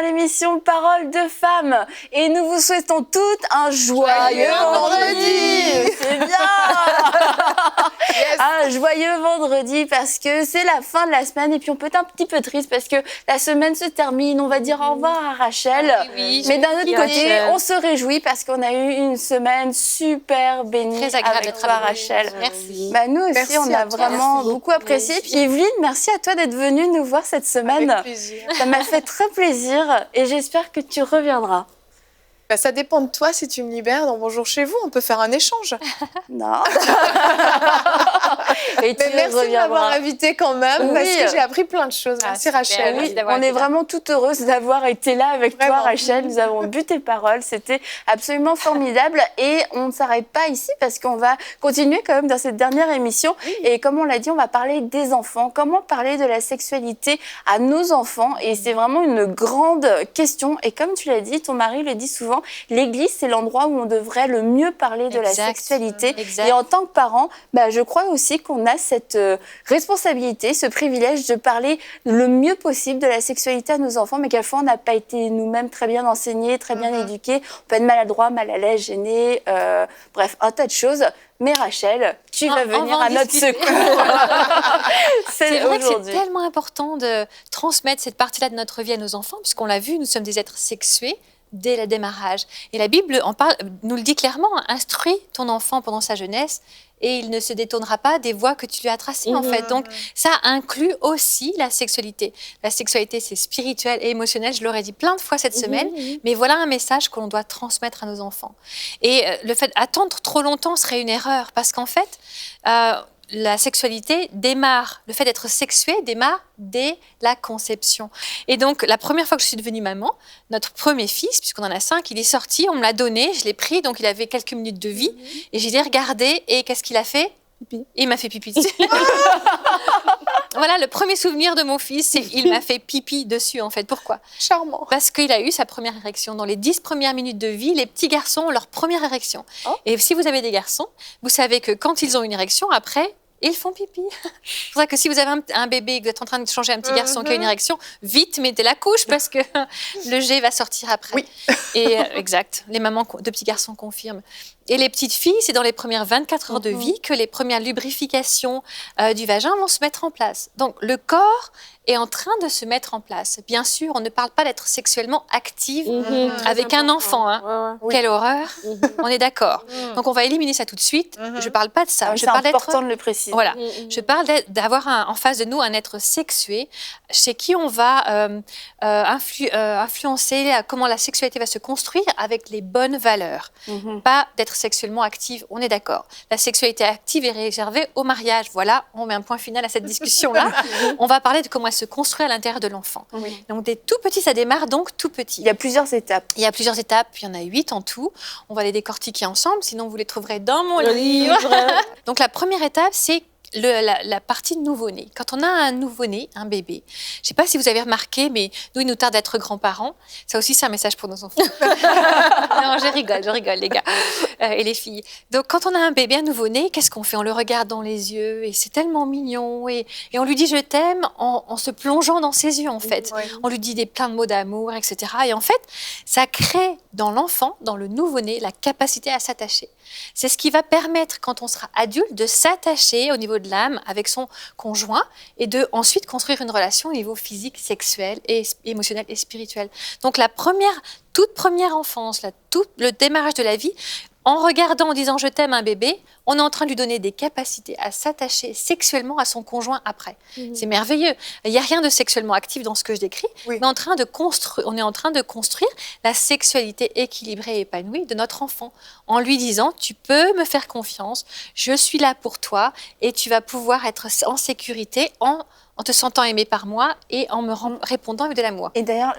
dans l'émission Parole de femmes et nous vous souhaitons toutes un joyeux vendredi. C'est bien. Yes. Un joyeux vendredi parce que c'est la fin de la semaine et puis on peut être un petit peu triste parce que la semaine se termine. On va dire au revoir à Rachel. Oui, mais d'un autre côté, Rachel. on se réjouit parce qu'on a eu une semaine super bénie Très agréable avec d'être toi, avec vous. Rachel. Merci. Bah, nous aussi, Merci on a à toi. vraiment Merci. beaucoup apprécié. Puis Evelyne, merci à toi d'être venue nous voir cette semaine. Avec plaisir. Ça m'a fait très plaisir et j'espère que tu reviendras. Bah, ça dépend de toi si tu me libères dans Bonjour chez vous. On peut faire un échange. Non. Et tu Mais merci de m'avoir reviendras. invitée quand même Oui. parce que j'ai appris plein de choses. Ah, Merci super, Rachel. merci Oui, d'avoir on été est là. vraiment toute heureuse d'avoir été là avec toi, Vraiment. Rachel. Nous avons bu tes paroles. C'était absolument formidable. Et on ne s'arrête pas ici parce qu'on va continuer quand même dans cette dernière émission. Et comme on l'a dit, on va parler des enfants. Comment parler de la sexualité à nos enfants? Et c'est vraiment une grande question. Et comme tu l'as dit, ton mari le dit souvent, l'église, c'est l'endroit où on devrait le mieux parler de la Exact. sexualité. Exact. Et en tant que parent, je crois aussi qu'on a cette responsabilité, ce privilège de parler le mieux possible de la sexualité à nos enfants, mais quelquefois on n'a pas été nous-mêmes très bien enseignés, très bien éduqués. On peut être maladroit, mal à l'aise, gêné, bref, un tas de choses. Mais Rachel, tu vas On venir va en à notre discuter. secours. C'est vrai que c'est aujourd'hui. tellement important de transmettre cette partie-là de notre vie à nos enfants, puisqu'on l'a vu, nous sommes des êtres sexués dès le démarrage. Et la Bible en parle, nous le dit clairement, instruis ton enfant pendant sa jeunesse et il ne se détournera pas des voies que tu lui as tracées, en fait. Donc, ça inclut aussi la sexualité. La sexualité, c'est spirituel et émotionnel, je l'aurais dit plein de fois cette semaine, mais voilà un message que l'on doit transmettre à nos enfants. Et le fait d'attendre trop longtemps serait une erreur, parce qu'en fait, la sexualité démarre, le fait d'être sexué démarre dès la conception. Et donc, la première fois que je suis devenue maman, notre premier fils, puisqu'on en a 5, il est sorti, on me l'a donné, je l'ai pris, donc il avait quelques minutes de vie, et j'ai regardé, et qu'est-ce qu'il a fait? Il m'a fait pipi dessus. Voilà, le premier souvenir de mon fils, c'est il m'a fait pipi dessus, en fait. Pourquoi? Charmant. Parce qu'il a eu sa première érection. Dans les 10 premières minutes de vie, les petits garçons ont leur première érection. Oh. Et si vous avez des garçons, vous savez que quand ils ont une érection, après, ils font pipi. C'est pour ça que si vous avez un bébé et que vous êtes en train de changer un petit garçon qui a une érection, vite mettez la couche parce que le jet va sortir après. Oui. Et exact, les mamans de petits garçons confirment. Et les petites filles, c'est dans les premières 24 heures de vie que les premières lubrifications du vagin vont se mettre en place. Donc le corps est en train de se mettre en place. Bien sûr, on ne parle pas d'être sexuellement active avec un enfant. Hein. Oui. Quelle horreur. On est d'accord. Donc on va éliminer ça tout de suite. Je ne parle pas de ça. Je C'est parle important de le préciser. voilà. Je parle d'avoir en face de nous un être sexué chez qui on va influencer comment la sexualité va se construire avec les bonnes valeurs. Pas d'être sexuellement active, on est d'accord. La sexualité active est réservée au mariage. Voilà, on met un point final à cette discussion-là. On va parler de comment elle se construit à l'intérieur de l'enfant. Oui. Donc des tout petits, ça démarre donc tout petit. Il y a plusieurs étapes. Il y a plusieurs étapes, il y en a 8 en tout. On va les décortiquer ensemble, sinon vous les trouverez dans mon livre. Donc la première étape, c'est la partie nouveau-né. Quand on a un nouveau-né, un bébé, je ne sais pas si vous avez remarqué, mais nous, il nous tarde d'être grands-parents. Ça aussi, c'est un message pour nos enfants. Non, je rigole, les gars et les filles. Donc, quand on a un bébé, un nouveau-né, qu'est-ce qu'on fait? On le regarde dans les yeux et c'est tellement mignon. Et on lui dit « je t'aime » en se plongeant dans ses yeux, en fait. Oui. On lui dit plein de mots d'amour, etc. Et en fait, ça crée dans l'enfant, dans le nouveau-né, la capacité à s'attacher. C'est ce qui va permettre, quand on sera adulte, de s'attacher au niveau de l'âme avec son conjoint et de ensuite construire une relation au niveau physique, sexuel, et émotionnel et spirituel. Donc la toute première enfance, le démarrage de la vie, en regardant, en disant « je t'aime » un bébé, on est en train de lui donner des capacités à s'attacher sexuellement à son conjoint après. C'est merveilleux. Il n'y a rien de sexuellement actif dans ce que je décris, Oui. mais on est en train de construire la sexualité équilibrée et épanouie de notre enfant, en lui disant « tu peux me faire confiance, je suis là pour toi et tu vas pouvoir être en sécurité en te sentant aimé par moi et en me répondant avec de l'amour. » Et d'ailleurs,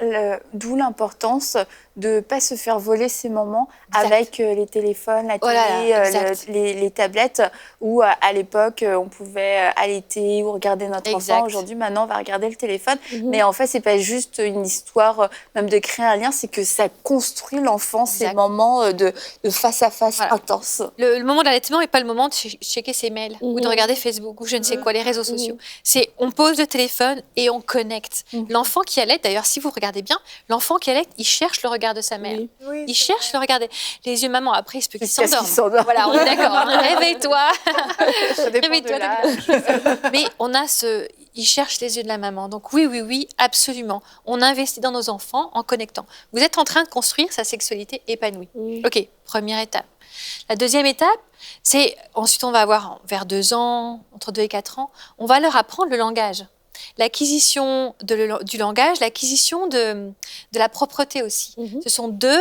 d'où l'importance de ne pas se faire voler ces moments Exact. avec les téléphones, la Oh là télé, là, exact. les tablettes, où à l'époque, on pouvait allaiter ou regarder notre Exact. enfant. Aujourd'hui, maintenant, on va regarder le téléphone. Mais en fait, ce n'est pas juste une histoire même de créer un lien, c'est que ça construit l'enfant, ces Exact. moments de face-à-face Voilà. intenses. Le moment de l'allaitement n'est pas le moment de checker ses mails ou de regarder Facebook ou je ne sais quoi, les réseaux sociaux. On pose pose le téléphone et on connecte. L'enfant qui allait, d'ailleurs, si vous regardez bien, l'enfant qui allait, il cherche le regard de sa mère. Oui. Oui, Il c'est cherche le regard les yeux de maman. Après, il se peut qu'il Jusqu'à ce qu'il s'endorme. s'endorme. Voilà, on est d'accord. Hein. Réveille-toi. Ça dépend de Réveille-toi. l'âge. Mais on a il cherche les yeux de la maman. Donc oui, absolument. On investit dans nos enfants en connectant. Vous êtes en train de construire sa sexualité épanouie. Ok, première étape. La deuxième étape, c'est ensuite on va avoir vers 2 ans, entre 2 et 4 ans, on va leur apprendre le langage. L'acquisition du langage, l'acquisition de la propreté aussi. Ce sont 2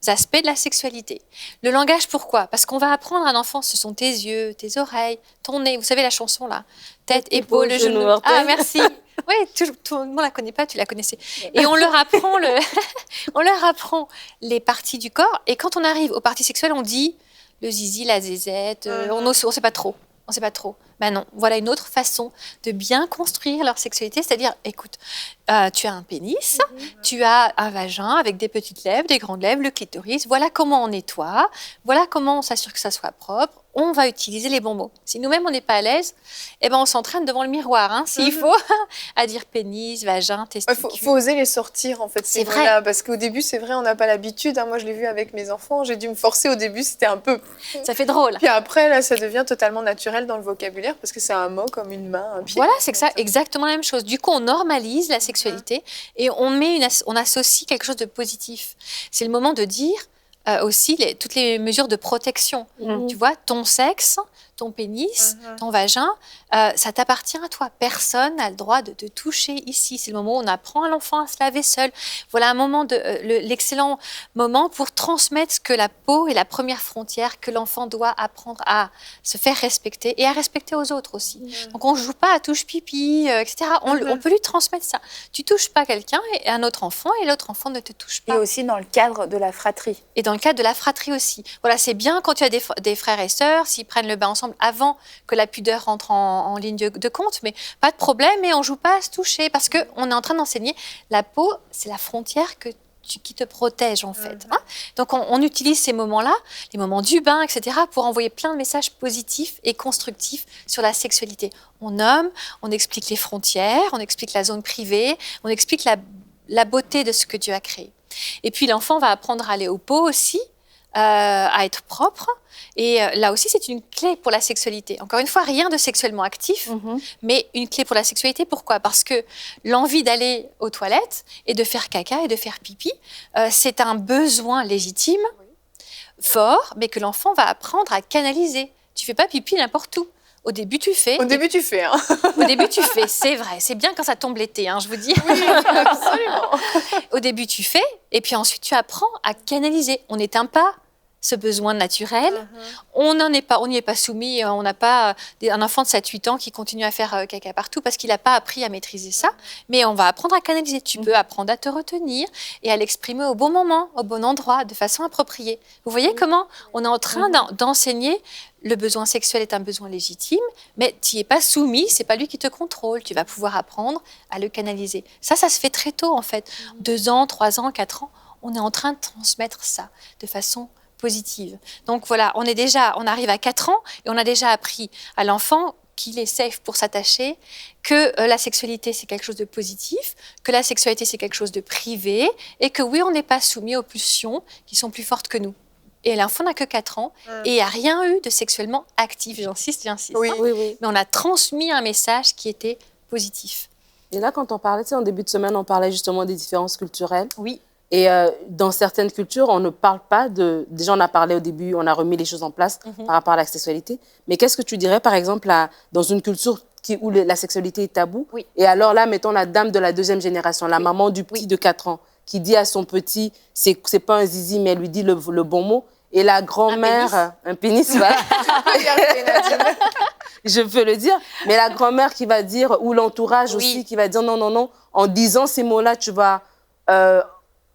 aspects de la sexualité. Le langage, pourquoi? Parce qu'on va apprendre à un enfant, ce sont tes yeux, tes oreilles, ton nez. Vous savez la chanson là? Tête, épaule, genou. Ah, merci. Oui, tout le monde ne la connaît pas, tu la connaissais. Et on leur apprend on leur apprend les parties du corps. Et quand on arrive aux parties sexuelles, on dit le zizi, la zézette, on ne sait pas trop. On sait pas trop. Ben non, voilà une autre façon de bien construire leur sexualité, c'est-à-dire, écoute, tu as un pénis, tu as un vagin avec des petites lèvres, des grandes lèvres, le clitoris, voilà comment on nettoie, voilà comment on s'assure que ça soit propre, on va utiliser les bons mots. Si nous-mêmes on n'est pas à l'aise, eh ben on s'entraîne devant le miroir, hein, s'il faut, à dire pénis, vagin, testicule. Il faut oser les sortir, en fait. C'est vrai. Parce qu'au début, c'est vrai, on n'a pas l'habitude. Hein. Moi, je l'ai vu avec mes enfants. J'ai dû me forcer au début, c'était un peu... Ça fait drôle. Puis après, là, ça devient totalement naturel dans le vocabulaire parce que c'est un mot comme une main, un pied. Voilà, c'est ça, exactement la même chose. Du coup, on normalise la sexualité et on associe quelque chose de positif. C'est le moment de dire aussi toutes les mesures de protection. Tu vois, ton sexe, ton pénis, ton vagin, ça t'appartient à toi. Personne n'a le droit de te toucher ici. C'est le moment où on apprend à l'enfant à se laver seul. Voilà un moment l'excellent moment pour transmettre que la peau est la première frontière que l'enfant doit apprendre à se faire respecter et à respecter aux autres aussi. Donc on ne joue pas à touche pipi, etc. On peut lui transmettre ça. Tu touches pas quelqu'un et un autre enfant et l'autre enfant ne te touche pas. Et aussi dans le cadre de la fratrie. Et dans le cadre de la fratrie aussi. Voilà, c'est bien quand tu as des frères et sœurs, s'ils prennent le bain ensemble avant que la pudeur rentre en ligne de compte, mais pas de problème, et on ne joue pas à se toucher parce qu'on est en train d'enseigner la peau, c'est la frontière qui te protège en fait. Hein. Donc on utilise ces moments-là, les moments du bain, etc., pour envoyer plein de messages positifs et constructifs sur la sexualité. On nomme, on explique les frontières, on explique la zone privée, on explique la beauté de ce que Dieu a créé. Et puis l'enfant va apprendre à aller au pot aussi, à être propre. Et là aussi, c'est une clé pour la sexualité. Encore une fois, rien de sexuellement actif, mais une clé pour la sexualité. Pourquoi? Parce que l'envie d'aller aux toilettes et de faire caca et de faire pipi, c'est un besoin légitime, fort, mais que l'enfant va apprendre à canaliser. Tu fais pas pipi n'importe où. Au début, tu fais. Au début, tu fais. Hein. Au début, tu fais, c'est vrai. C'est bien quand ça tombe l'été, hein, je vous dis. Oui, absolument. Au début, tu fais, et puis ensuite, tu apprends à canaliser. On n'éteint pas ce besoin naturel. On n'y est pas soumis. On n'a pas un enfant de 7-8 ans qui continue à faire caca partout parce qu'il n'a pas appris à maîtriser ça. Mais on va apprendre à canaliser. Tu peux apprendre à te retenir et à l'exprimer au bon moment, au bon endroit, de façon appropriée. Vous voyez comment on est en train d'enseigner. Le besoin sexuel est un besoin légitime, mais tu n'y es pas soumis, c'est pas lui qui te contrôle. Tu vas pouvoir apprendre à le canaliser. Ça se fait très tôt en fait. 2 ans, 3 ans, 4 ans, on est en train de transmettre ça de façon positive. Donc voilà, on arrive à 4 ans et on a déjà appris à l'enfant qu'il est safe pour s'attacher, que la sexualité c'est quelque chose de positif, que la sexualité c'est quelque chose de privé et que oui, on n'est pas soumis aux pulsions qui sont plus fortes que nous. Et l'enfant n'a que 4 ans et il n'y a rien eu de sexuellement actif. J'insiste. Oui. Hein. Mais on a transmis un message qui était positif. Et là, quand on parlait, en début de semaine, on parlait justement des différences culturelles. Oui. Et dans certaines cultures, on ne parle pas de... Déjà, on a parlé au début, on a remis les choses en place par rapport à la sexualité. Mais qu'est-ce que tu dirais, par exemple, dans une culture où la sexualité est taboue? Oui. Et alors là, mettons la dame de la 2e génération, la maman du petit de 4 ans, qui dit à son petit, c'est pas un zizi, mais elle lui dit le bon mot. Et la grand-mère... Un pénis, voilà. Je peux le dire. Mais la grand-mère qui va dire, ou l'entourage aussi, qui va dire non, non, non. En disant ces mots-là, tu vas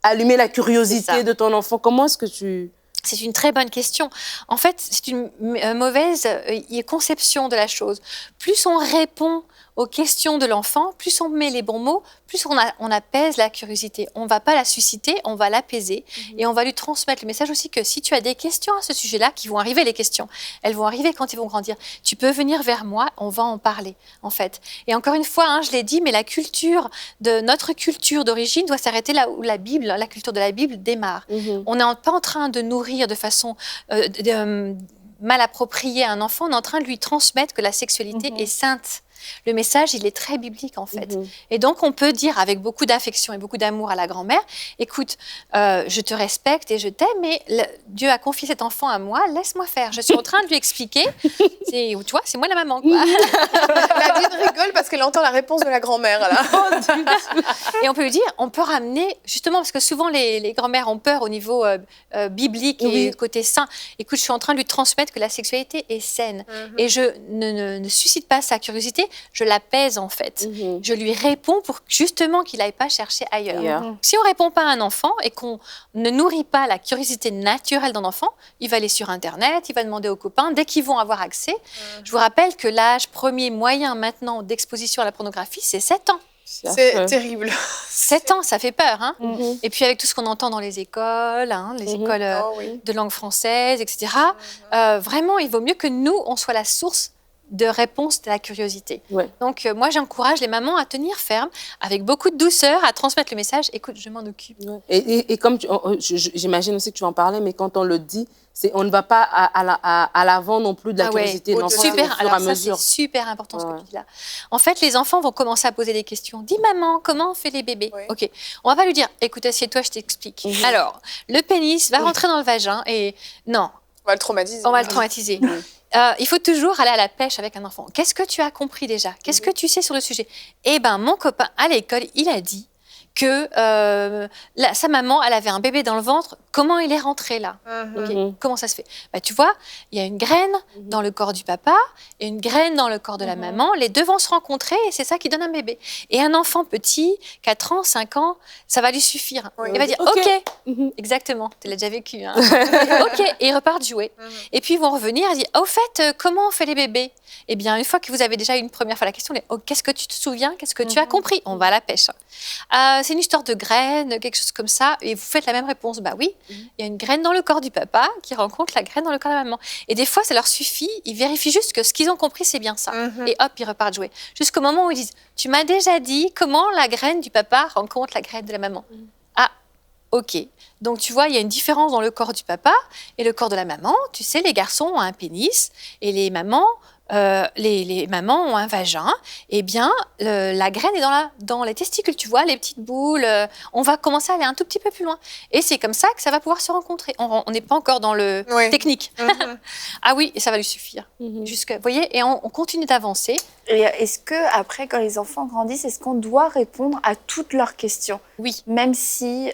allumer la curiosité de ton enfant. Comment est-ce que tu C'est une très bonne question. En fait, c'est une mauvaise conception de la chose. Plus on répond aux questions de l'enfant, plus on met les bons mots, plus on apaise la curiosité. On ne va pas la susciter, on va l'apaiser et on va lui transmettre le message aussi que si tu as des questions à ce sujet-là, qui vont arriver les questions, elles vont arriver quand ils vont grandir, tu peux venir vers moi, on va en parler en fait. Et encore une fois, je l'ai dit, mais notre culture d'origine doit s'arrêter là où la culture de la Bible démarre. On n'est pas en train de nourrir de façon mal appropriée un enfant, on est en train de lui transmettre que la sexualité est sainte. Le message, il est très biblique en fait. Et donc, on peut dire avec beaucoup d'affection et beaucoup d'amour à la grand-mère, écoute, je te respecte et je t'aime, mais Dieu a confié cet enfant à moi, laisse-moi faire. Je suis en train de lui expliquer. Tu vois, c'est moi la maman, quoi. Nadine rigole parce qu'elle entend la réponse de la grand-mère, là. Et on peut lui dire, on peut ramener, justement, parce que souvent les grand-mères ont peur au niveau biblique et côté saint. Écoute, je suis en train de lui transmettre que la sexualité est saine. Et je ne suscite pas sa curiosité, je l'apaise en fait. Je lui réponds pour justement qu'il n'aille pas chercher ailleurs. Si on ne répond pas à un enfant et qu'on ne nourrit pas la curiosité naturelle d'un enfant, il va aller sur Internet, il va demander aux copains, dès qu'ils vont avoir accès. Je vous rappelle que l'âge premier moyen maintenant d'exposition à la pornographie, c'est 7 ans. C'est terrible. 7 ans, ça fait peur. Hein. Et puis avec tout ce qu'on entend dans les écoles, les écoles de langue française, etc., vraiment, il vaut mieux que nous, on soit la source de réponse de la curiosité. Donc, moi, j'encourage les mamans à tenir ferme, avec beaucoup de douceur, à transmettre le message. Écoute, je m'en occupe. Et comme j'imagine aussi que tu en parlais, mais quand on le dit, on ne va pas à l'avant non plus de la curiosité de l'enfant. Super. Alors ça, c'est super important ce que tu dis là. En fait, les enfants vont commencer à poser des questions. Dis maman, comment on fait les bébés? Ok. On va pas lui dire, écoute, assieds-toi, je t'explique. Alors, le pénis va rentrer dans le vagin et non. On va le traumatiser. On va le traumatiser. Il faut toujours aller à la pêche avec un enfant. Qu'est-ce que tu as compris déjà? Qu'est-ce que tu sais sur le sujet? Eh bien, mon copain à l'école, il a dit que sa maman, elle avait un bébé dans le ventre. Comment il est rentré là? Comment ça se fait? Tu vois, il y a une graine dans le corps du papa et une graine dans le corps de la maman. Les deux vont se rencontrer et c'est ça qui donne un bébé. Et un enfant petit, 4 ans, 5 ans, ça va lui suffire. Il va dire OK. Exactement, tu l'as déjà vécu. Hein. OK, et ils repartent jouer. Et puis ils vont revenir et dire, au fait, comment on fait les bébés? Eh bien, une fois que vous avez déjà eu une première fois la question, qu'est-ce que tu te souviens? Qu'est-ce que tu as compris? On va à la pêche. C'est une histoire de graines, quelque chose comme ça, et vous faites la même réponse. Bah oui, il y a une graine dans le corps du papa qui rencontre la graine dans le corps de la maman. Et des fois, ça leur suffit, ils vérifient juste que ce qu'ils ont compris, c'est bien ça. Et hop, ils repartent jouer. Jusqu'au moment où ils disent, tu m'as déjà dit comment la graine du papa rencontre la graine de la maman. Ah, ok. Donc, tu vois, il y a une différence dans le corps du papa et le corps de la maman. Tu sais, les garçons ont un pénis et les mamans ont un vagin, eh bien, la graine est dans les testicules, tu vois, les petites boules. On va commencer à aller un tout petit peu plus loin. Et c'est comme ça que ça va pouvoir se rencontrer. On n'est pas encore dans le technique. Ah oui, et ça va lui suffire. Vous voyez, et on continue d'avancer. Et est-ce que après, quand les enfants grandissent, est-ce qu'on doit répondre à toutes leurs questions? Oui. Même si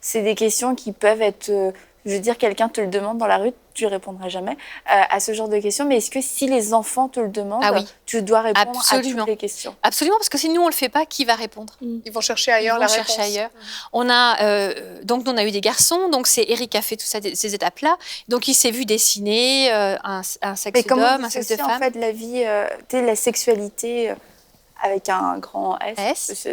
c'est des questions qui peuvent être... je veux dire, quelqu'un te le demande dans la rue, tu ne répondras jamais à ce genre de questions. Mais est-ce que si les enfants te le demandent, tu dois répondre à toutes les questions? Absolument, parce que si nous, on ne le fait pas, qui va répondre? Ils vont chercher ailleurs la réponse. On a, donc, nous, on a eu des garçons. Donc, c'est Eric qui a fait toutes ces étapes-là. Donc, il s'est vu dessiner un sexe d'homme, un sexe de femme. En fait, la vie, la sexualité... avec un grand S.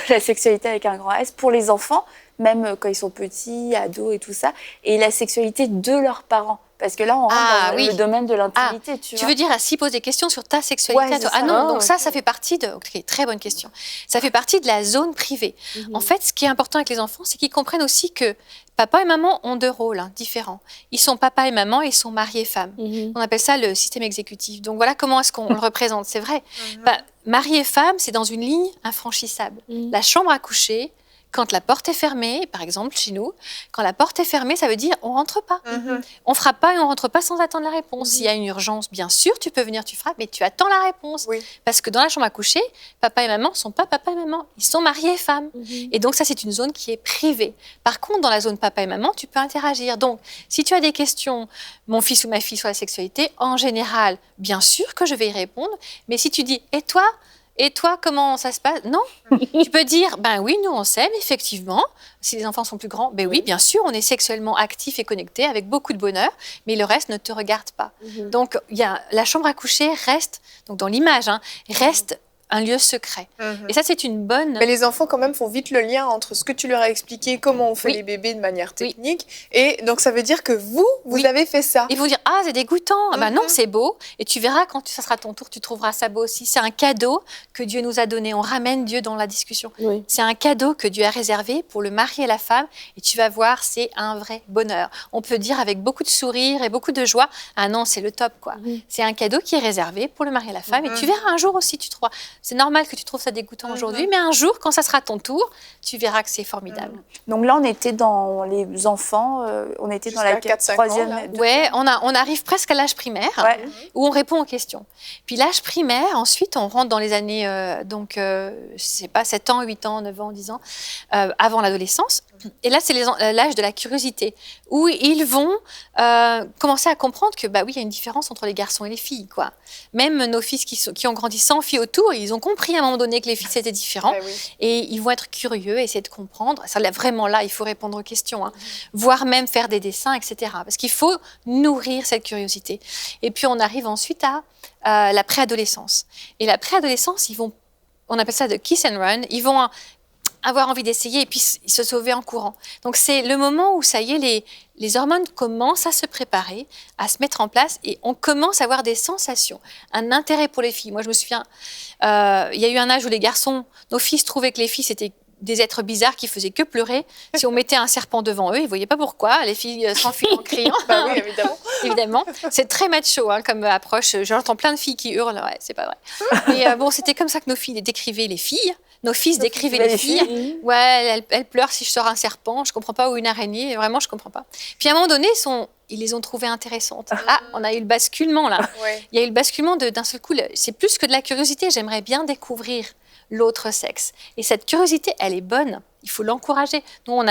La sexualité avec un grand S pour les enfants, même quand ils sont petits, ados et tout ça, et la sexualité de leurs parents. Parce que là, on rentre dans le domaine de l'intimité. Tu veux dire, s'ils posent des questions sur ta sexualité? Non, donc ça fait partie de... Ok, très bonne question. Ça fait partie de la zone privée. En fait, ce qui est important avec les enfants, c'est qu'ils comprennent aussi que papa et maman ont 2 rôles différents. Ils sont papa et maman, ils sont mari et femme. On appelle ça le système exécutif. Donc voilà comment est-ce qu'on le représente, c'est vrai. Mari et femme, c'est dans une ligne infranchissable. La chambre à coucher, quand la porte est fermée, par exemple chez nous, quand la porte est fermée, ça veut dire on rentre pas. On frappe pas et on rentre pas sans attendre la réponse. S'il y a une urgence, bien sûr, tu peux venir, tu frappes, mais tu attends la réponse. Parce que dans la chambre à coucher, papa et maman sont pas papa et maman, ils sont mariés et femmes. Et donc ça, c'est une zone qui est privée. Par contre, dans la zone papa et maman, tu peux interagir. Donc, si tu as des questions, mon fils ou ma fille sur la sexualité, en général, bien sûr que je vais y répondre. Mais si tu dis, et toi, Et toi, comment ça se passe? Non. Tu peux dire, ben oui, nous on s'aime, effectivement. Si les enfants sont plus grands, ben oui, bien sûr, on est sexuellement actifs et connectés avec beaucoup de bonheur, mais le reste ne te regarde pas. Donc, la chambre à coucher reste, donc dans l'image, reste un lieu secret. Et ça, c'est une bonne... Mais les enfants, quand même, font vite le lien entre ce que tu leur as expliqué, comment on fait les bébés de manière technique. Et donc, ça veut dire que vous avez fait ça. Ils vont dire, ah, c'est dégoûtant. Ben non, c'est beau. Et tu verras, quand ça sera ton tour, tu trouveras ça beau aussi. C'est un cadeau que Dieu nous a donné. On ramène Dieu dans la discussion. Oui. C'est un cadeau que Dieu a réservé pour le mari et la femme. Et tu vas voir, c'est un vrai bonheur. On peut dire avec beaucoup de sourire et beaucoup de joie, ah non, c'est le top, quoi. C'est un cadeau qui est réservé pour le mari et la femme. Et tu verras un jour aussi, tu trouveras. C'est normal que tu trouves ça dégoûtant aujourd'hui, mais un jour, quand ça sera ton tour, tu verras que c'est formidable. Donc là, on était dans les enfants, on était dans la troisième... Ouais, on arrive presque à l'âge primaire, où on répond aux questions. Puis l'âge primaire, ensuite, on rentre dans les années, je sais pas, 7 ans, 8 ans, 9 ans, 10 ans, avant l'adolescence. Et là, c'est l'âge de la curiosité, où ils vont commencer à comprendre que, bah oui, il y a une différence entre les garçons et les filles, quoi. Même nos fils qui ont grandi sans filles autour, ils ont compris à un moment donné que les fils étaient différents, et ils vont être curieux, essayer de comprendre. Ça, là, vraiment, là, il faut répondre aux questions, voire même faire des dessins, etc. Parce qu'il faut nourrir cette curiosité. Et puis, on arrive ensuite à la préadolescence. Et la préadolescence, on appelle ça de kiss and run, ils vont avoir envie d'essayer et puis se sauver en courant. Donc, c'est le moment où, ça y est, les hormones commencent à se préparer, à se mettre en place et on commence à avoir des sensations, un intérêt pour les filles. Moi, je me souviens, il y a eu un âge où les garçons, nos fils trouvaient que les filles, c'était des êtres bizarres qui faisaient que pleurer. Si on mettait un serpent devant eux, ils ne voyaient pas pourquoi. Les filles s'enfuient en criant. Bah oui, évidemment. Évidemment. C'est très macho comme approche. J'entends plein de filles qui hurlent. Ouais, c'est pas vrai. Mais bon, c'était comme ça que nos filles décrivaient les filles. Nos fils décrivaient les filles. Ouais, elle pleure si je sors un serpent. Je comprends pas, ou une araignée. Vraiment, je comprends pas. Puis à un moment donné, ils les ont trouvées intéressantes. Ah, on a eu le basculement là. Il y a eu le basculement d'un seul coup. C'est plus que de la curiosité. J'aimerais bien découvrir l'autre sexe. Et cette curiosité, elle est bonne. Il faut l'encourager. Nous, on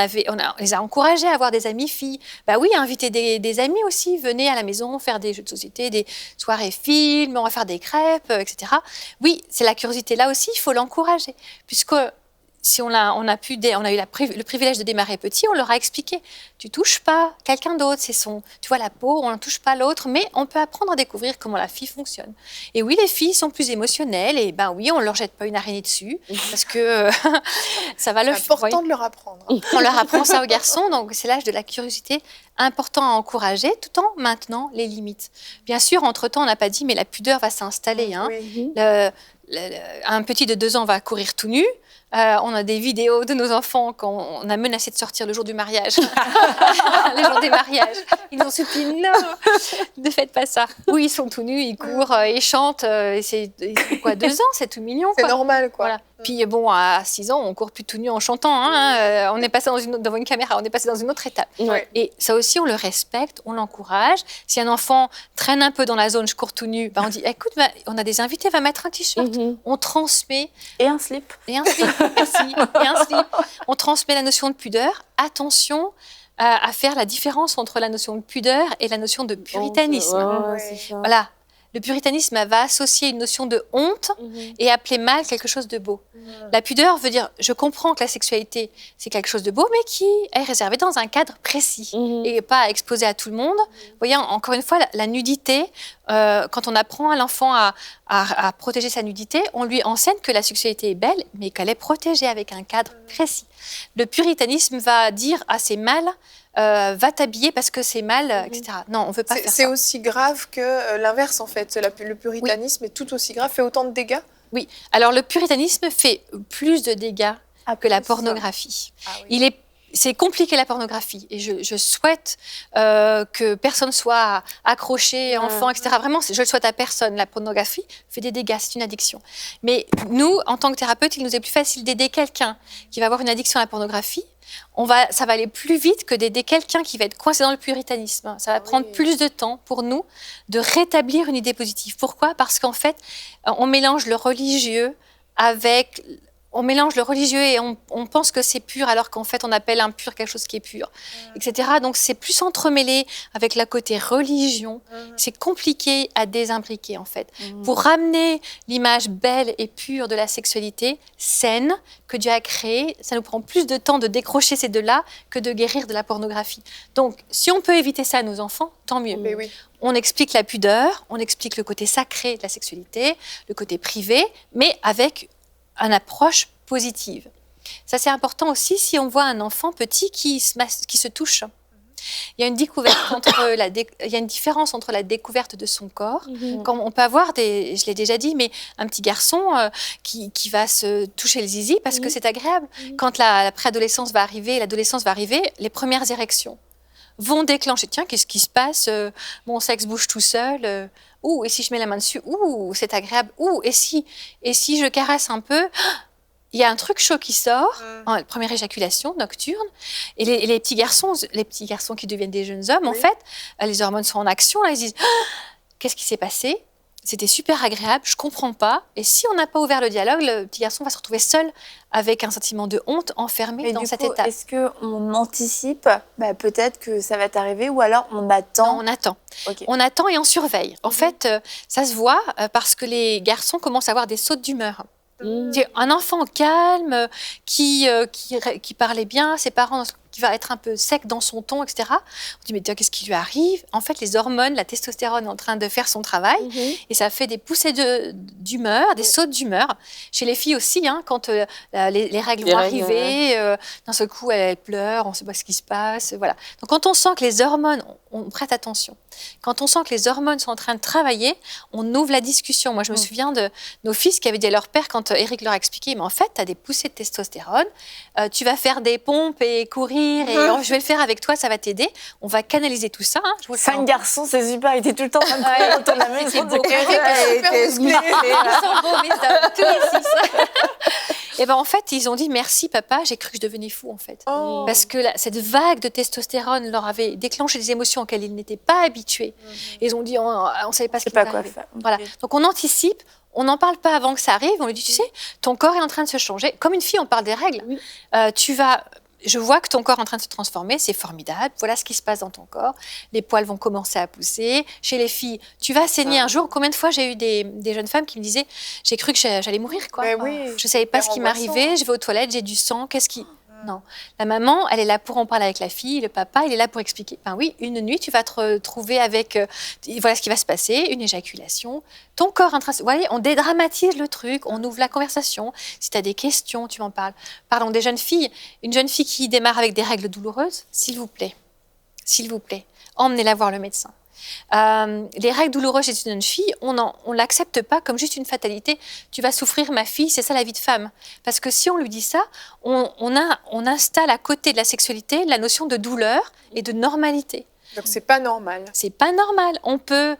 les a encouragés à avoir des amis filles. Bah oui, inviter des amis aussi. Venez à la maison faire des jeux de société, des soirées films, on va faire des crêpes, etc. Oui, c'est la curiosité. Là aussi, il faut l'encourager. Puisque si on a eu le privilège de démarrer petit, on leur a expliqué, tu touches pas quelqu'un d'autre, tu vois la peau, on ne touche pas l'autre, mais on peut apprendre à découvrir comment la fille fonctionne. Et oui, les filles sont plus émotionnelles, et ben oui, on leur jette pas une araignée dessus, parce que ça va C'est important de leur apprendre. On leur apprend ça aux garçons, donc c'est l'âge de la curiosité, important à encourager, tout en maintenant les limites. Bien sûr, entre-temps, on n'a pas dit, mais la pudeur va s'installer. Un petit de 2 ans va courir tout nu. On a des vidéos de nos enfants quand on a menacé de sortir le jour du mariage, le jour des mariages. Ils ont supplié, non, ne faites pas ça. Oui, ils sont tout nus, ils courent, ils chantent. C'est quoi, 2 ans, c'est tout mignon. C'est normal, quoi. Voilà. Puis bon, à 6 ans, on court plus tout nu en chantant. On est passé devant une caméra, on est passé dans une autre étape. Et ça aussi, on le respecte, on l'encourage. Si un enfant traîne un peu dans la zone, je cours tout nu, on dit, écoute, on a des invités, va mettre un t-shirt. On transmet. Et un slip. Merci. Et un slip. On transmet la notion de pudeur. Attention à faire la différence entre la notion de pudeur et la notion de puritanisme. Voilà. Le puritanisme va associer une notion de honte et appeler mal quelque chose de beau. La pudeur veut dire, je comprends que la sexualité, c'est quelque chose de beau, mais qui est réservé dans un cadre précis et pas exposé à tout le monde. Vous voyez, encore une fois, la nudité, quand on apprend à l'enfant à protéger sa nudité, on lui enseigne que la sexualité est belle, mais qu'elle est protégée avec un cadre précis. Le puritanisme va dire, ah, c'est mal, va t'habiller parce que c'est mal, etc. Non, on ne veut pas faire ça. C'est aussi grave que l'inverse, en fait. Le puritanisme est tout aussi grave, fait autant de dégâts. Oui. Alors, le puritanisme fait plus de dégâts que la pornographie. C'est compliqué la pornographie et je souhaite que personne soit accroché, enfant, etc. Vraiment, je le souhaite à personne. La pornographie fait des dégâts, c'est une addiction. Mais nous, en tant que thérapeute, il nous est plus facile d'aider quelqu'un qui va avoir une addiction à la pornographie. Ça va aller plus vite que d'aider quelqu'un qui va être coincé dans le puritanisme. Ça va prendre plus de temps pour nous de rétablir une idée positive. Pourquoi ? Parce qu'en fait, on mélange le religieux avec... on mélange le religieux et on pense que c'est pur alors qu'en fait on appelle impur quelque chose qui est pur, etc. Donc c'est plus entremêlé avec le côté religion. C'est compliqué à désimbriquer en fait. Pour ramener l'image belle et pure de la sexualité saine que Dieu a créée, ça nous prend plus de temps de décrocher ces deux-là que de guérir de la pornographie. Donc si on peut éviter ça à nos enfants, tant mieux. Mais oui. On explique la pudeur, on explique le côté sacré de la sexualité, le côté privé, mais avec une approche positive. Ça, c'est important aussi si on voit un enfant petit qui se touche. Il y a une différence entre la découverte de son corps. Comme on peut avoir je l'ai déjà dit, mais un petit garçon qui va se toucher le zizi parce que c'est agréable. Quand la préadolescence va arriver, l'adolescence va arriver, les premières érections vont déclencher. Tiens, qu'est-ce qui se passe? Mon sexe bouge tout seul. Ouh, et si je mets la main dessus? Ouh, c'est agréable. Ouh, et si je caresse un peu? Il y a un truc chaud qui sort, première éjaculation nocturne, et les petits garçons qui deviennent des jeunes hommes, en fait, les hormones sont en action, là, ils disent qu'est-ce qui s'est passé? C'était super agréable, je comprends pas. Et si on n'a pas ouvert le dialogue, le petit garçon va se retrouver seul avec un sentiment de honte enfermé dans cette étape. Est-ce qu'on anticipe peut-être que ça va t'arriver ou alors on attend? Non, on attend. Okay. On attend et on surveille. En fait, ça se voit parce que les garçons commencent à avoir des sautes d'humeur. Un enfant calme, qui parlait bien, ses parents qui va être un peu sec dans son ton, etc. On dit mais qu'est-ce qui lui arrive? En fait, les hormones, la testostérone est en train de faire son travail et ça fait des poussées d'humeur, des sautes d'humeur. Chez les filles aussi, quand les règles vont arriver, d'un seul coup elles pleurent, on ne sait pas ce qui se passe, voilà. Donc quand on sent que les hormones, on prête attention. Quand on sent que les hormones sont en train de travailler, on ouvre la discussion. Moi, je me souviens de nos fils qui avaient dit à leur père, quand Eric leur a expliqué, mais en fait, tu as des poussées de testostérone, tu vas faire des pompes et courir, et je vais le faire avec toi, ça va t'aider. On va canaliser tout ça. 5 garçons, c'est super, ils étaient tout le temps en train de courir autour de la maison. Ils sont beaux, mes hommes, tous les 6. Et en fait, ils ont dit merci papa, j'ai cru que je devenais fou en fait. Parce que cette vague de testostérone leur avait déclenché des émotions auxquelles ils n'étaient pas habitués. Et ils ont dit on ne savait pas ce qui allait arriver. Voilà. Donc on anticipe, on n'en parle pas avant que ça arrive, on lui dit tu sais, ton corps est en train de se changer. Comme une fille, on parle des règles. Je vois que ton corps est en train de se transformer, c'est formidable, voilà ce qui se passe dans ton corps, les poils vont commencer à pousser. Chez les filles, tu vas saigner un jour. Combien de fois j'ai eu des jeunes femmes qui me disaient j'ai cru que j'allais mourir, quoi. Je ne savais pas ce qui m'arrivait, je vais aux toilettes, j'ai du sang, qu'est-ce qui... Non, la maman, elle est là pour en parler avec la fille, le papa, il est là pour expliquer. Ben oui, une nuit, tu vas te retrouver avec, voilà ce qui va se passer, une éjaculation, ton corps en train de... Vous voyez, on dédramatise le truc, on ouvre la conversation. Si tu as des questions, tu m'en parles. Parlons des jeunes filles. Une jeune fille qui démarre avec des règles douloureuses, s'il vous plaît, emmenez-la voir le médecin. Les règles douloureuses chez une jeune fille, on l'accepte pas comme juste une fatalité. Tu vas souffrir, ma fille, c'est ça la vie de femme. Parce que si on lui dit ça, on installe à côté de la sexualité la notion de douleur et de normalité. Donc c'est pas normal. C'est pas normal. On peut,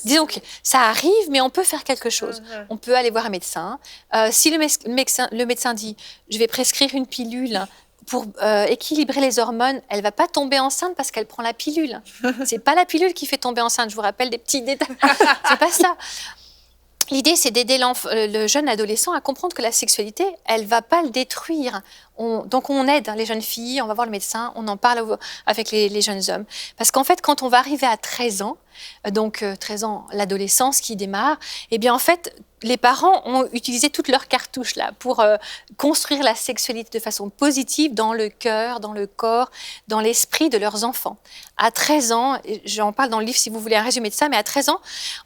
disons que ça arrive, mais on peut faire quelque chose. On peut aller voir un médecin. Si le médecin dit, je vais prescrire une pilule pour équilibrer les hormones, elle ne va pas tomber enceinte parce qu'elle prend la pilule. Ce n'est pas la pilule qui fait tomber enceinte. Je vous rappelle des petits détails. Ce n'est pas ça. L'idée, c'est d'aider le jeune adolescent à comprendre que la sexualité, elle ne va pas le détruire. Donc, on aide les jeunes filles, on va voir le médecin, on en parle avec les jeunes hommes. Parce qu'en fait, quand on va arriver à 13 ans, donc 13 ans, l'adolescence qui démarre, eh bien, en fait, les parents ont utilisé toutes leurs cartouches là pour construire la sexualité de façon positive dans le cœur, dans le corps, dans l'esprit de leurs enfants. À 13 ans, j'en parle dans le livre si vous voulez un résumé de ça, mais à 13 ans,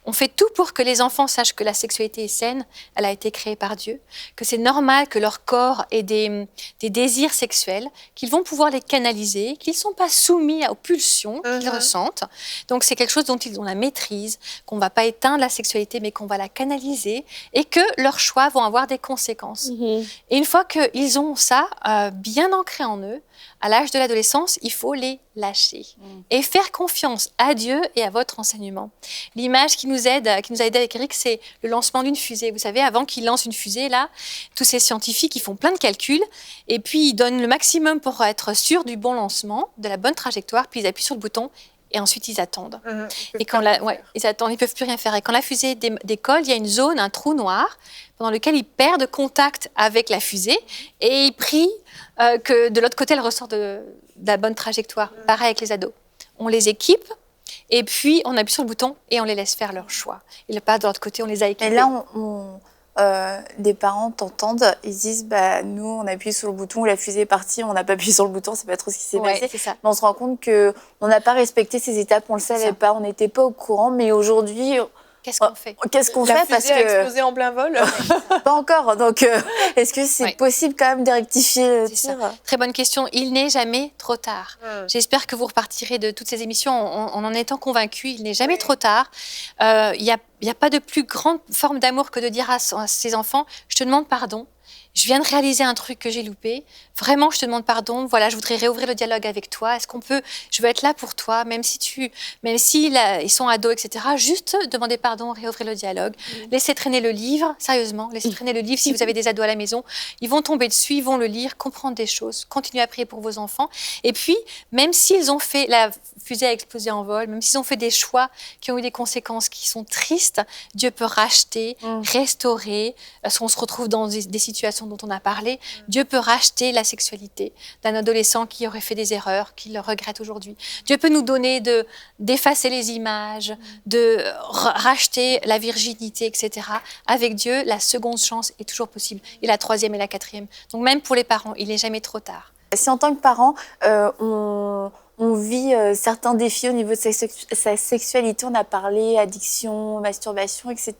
on fait tout pour que les enfants sachent que la sexualité est saine, elle a été créée par Dieu, que c'est normal que leur corps ait des désirs sexuels, qu'ils vont pouvoir les canaliser, qu'ils ne sont pas soumis aux pulsions qu'ils ressentent. Donc c'est quelque chose dont ils ont la maîtrise, qu'on ne va pas éteindre la sexualité, mais qu'on va la canaliser, et que leurs choix vont avoir des conséquences. Et une fois qu'ils ont ça bien ancré en eux, à l'âge de l'adolescence, il faut les lâcher et faire confiance à Dieu et à votre enseignement. L'image qui nous a aidé avec Eric, c'est le lancement d'une fusée. Vous savez, avant qu'il lance une fusée, là, tous ces scientifiques, ils font plein de calculs et puis ils donnent le maximum pour être sûrs du bon lancement, de la bonne trajectoire, puis ils appuient sur le bouton et ensuite ils attendent. Ils Et quand ils attendent, ils peuvent plus rien faire. Et quand la fusée décolle, il y a une zone, un trou noir, pendant lequel ils perdent contact avec la fusée et ils prient que de l'autre côté, elle ressort de la bonne trajectoire. Pareil avec les ados. On les équipe et puis on appuie sur le bouton et on les laisse faire leur choix. Ils passent de l'autre côté, on les a équipés. Et là, des parents t'entendent, ils disent nous on appuie sur le bouton, la fusée est partie, on n'a pas appuyé sur le bouton, c'est pas trop ce qui s'est passé. C'est ça. Mais on se rend compte que on n'a pas respecté ces étapes, on le savait pas, on n'était pas au courant, mais aujourd'hui qu'est-ce qu'on fait? Qu'est-ce qu'on La fait fusée parce a que explosé en plein vol. pas encore. Donc est-ce que c'est possible quand même de rectifier le C'est ça. tir? Très bonne question. Il n'est jamais trop tard. J'espère que vous repartirez de toutes ces émissions en étant convaincus. Il n'est jamais trop tard. Il n'y a pas de plus grande forme d'amour que de dire à ses enfants, je te demande pardon. Je viens de réaliser un truc que j'ai loupé. Vraiment, je te demande pardon. Voilà, je voudrais réouvrir le dialogue avec toi. Est-ce qu'on peut... Je veux être là pour toi, même si ils sont ados, etc. Juste demander pardon, réouvrir le dialogue. Laissez traîner le livre, sérieusement. Laissez traîner le livre. Si vous avez des ados à la maison, ils vont tomber dessus, ils vont le lire, comprendre des choses. Continuez à prier pour vos enfants. Et puis, même s'ils ont fait... La fusée a explosé en vol, même s'ils ont fait des choix qui ont eu des conséquences qui sont tristes, Dieu peut racheter, restaurer. On se retrouve dans des situations dont on a parlé. Dieu peut racheter la sexualité d'un adolescent qui aurait fait des erreurs, qui le regrette aujourd'hui. Dieu peut nous donner d'effacer les images, de racheter la virginité, etc. Avec Dieu, la seconde chance est toujours possible. Et la troisième et la quatrième. Donc même pour les parents, il n'est jamais trop tard. Si en tant que parent, on vit certains défis au niveau de sa sexualité, on a parlé addiction, masturbation, etc.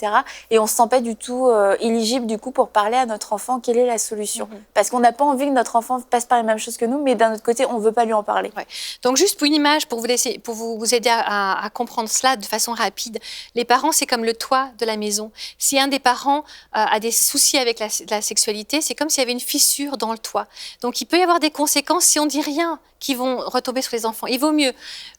Et on ne se sent pas du tout éligible du coup pour parler à notre enfant quelle est la solution. Parce qu'on n'a pas envie que notre enfant passe par les mêmes choses que nous, mais d'un autre côté, on ne veut pas lui en parler. Ouais. Donc juste pour une image, pour vous aider à comprendre cela de façon rapide, les parents, c'est comme le toit de la maison. Si un des parents a des soucis avec la sexualité, c'est comme s'il y avait une fissure dans le toit. Donc il peut y avoir des conséquences si on dit rien qui vont retomber sur les enfants. Il vaut mieux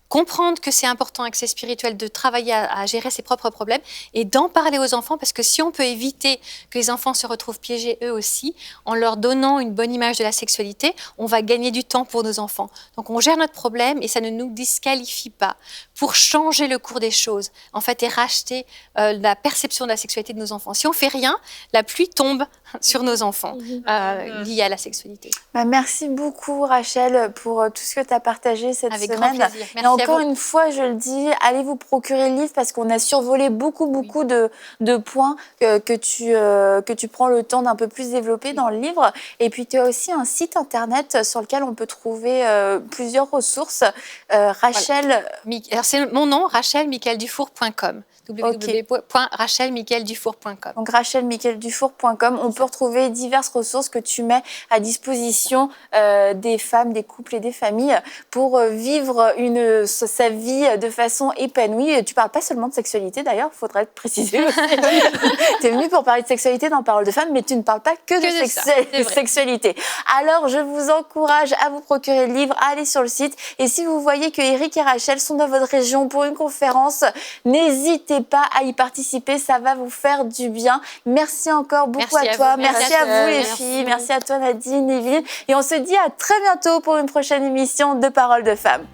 comprendre que c'est important, accès spirituel, de travailler à gérer ses propres problèmes et d'en parler aux enfants, parce que si on peut éviter que les enfants se retrouvent piégés eux aussi, en leur donnant une bonne image de la sexualité, on va gagner du temps pour nos enfants. Donc on gère notre problème et ça ne nous disqualifie pas pour changer le cours des choses, en fait, et racheter la perception de la sexualité de nos enfants. Si on fait rien, la pluie tombe sur nos enfants liés à la sexualité. Merci beaucoup Rachel pour tout ce que tu as partagé cette Avec semaine. grand plaisir. Merci. Encore une fois, je le dis, allez vous procurer le livre parce qu'on a survolé beaucoup de points que tu prends le temps d'un peu plus développer dans le livre. Et puis, tu as aussi un site internet sur lequel on peut trouver plusieurs ressources. Rachel... Alors, c'est mon nom, rachelmichaeldufour.com. www.rachelmichaeldufour.com. Donc rachelmichaeldufour.com, on peut retrouver diverses ressources que tu mets à disposition des femmes, des couples et des familles pour vivre sa vie de façon épanouie. Tu parles pas seulement de sexualité d'ailleurs, il faudrait le préciser aussi. Tu es venue pour parler de sexualité dans Parole de femmes, mais tu ne parles pas que de sexualité. Alors je vous encourage à vous procurer le livre, à aller sur le site, et si vous voyez que Eric et Rachel sont dans votre région pour une conférence, n'hésitez pas à y participer, ça va vous faire du bien. Merci encore beaucoup à toi. Merci à vous les filles. Merci à toi Nadine, Evelyne. Et on se dit à très bientôt pour une prochaine émission de Paroles de femmes.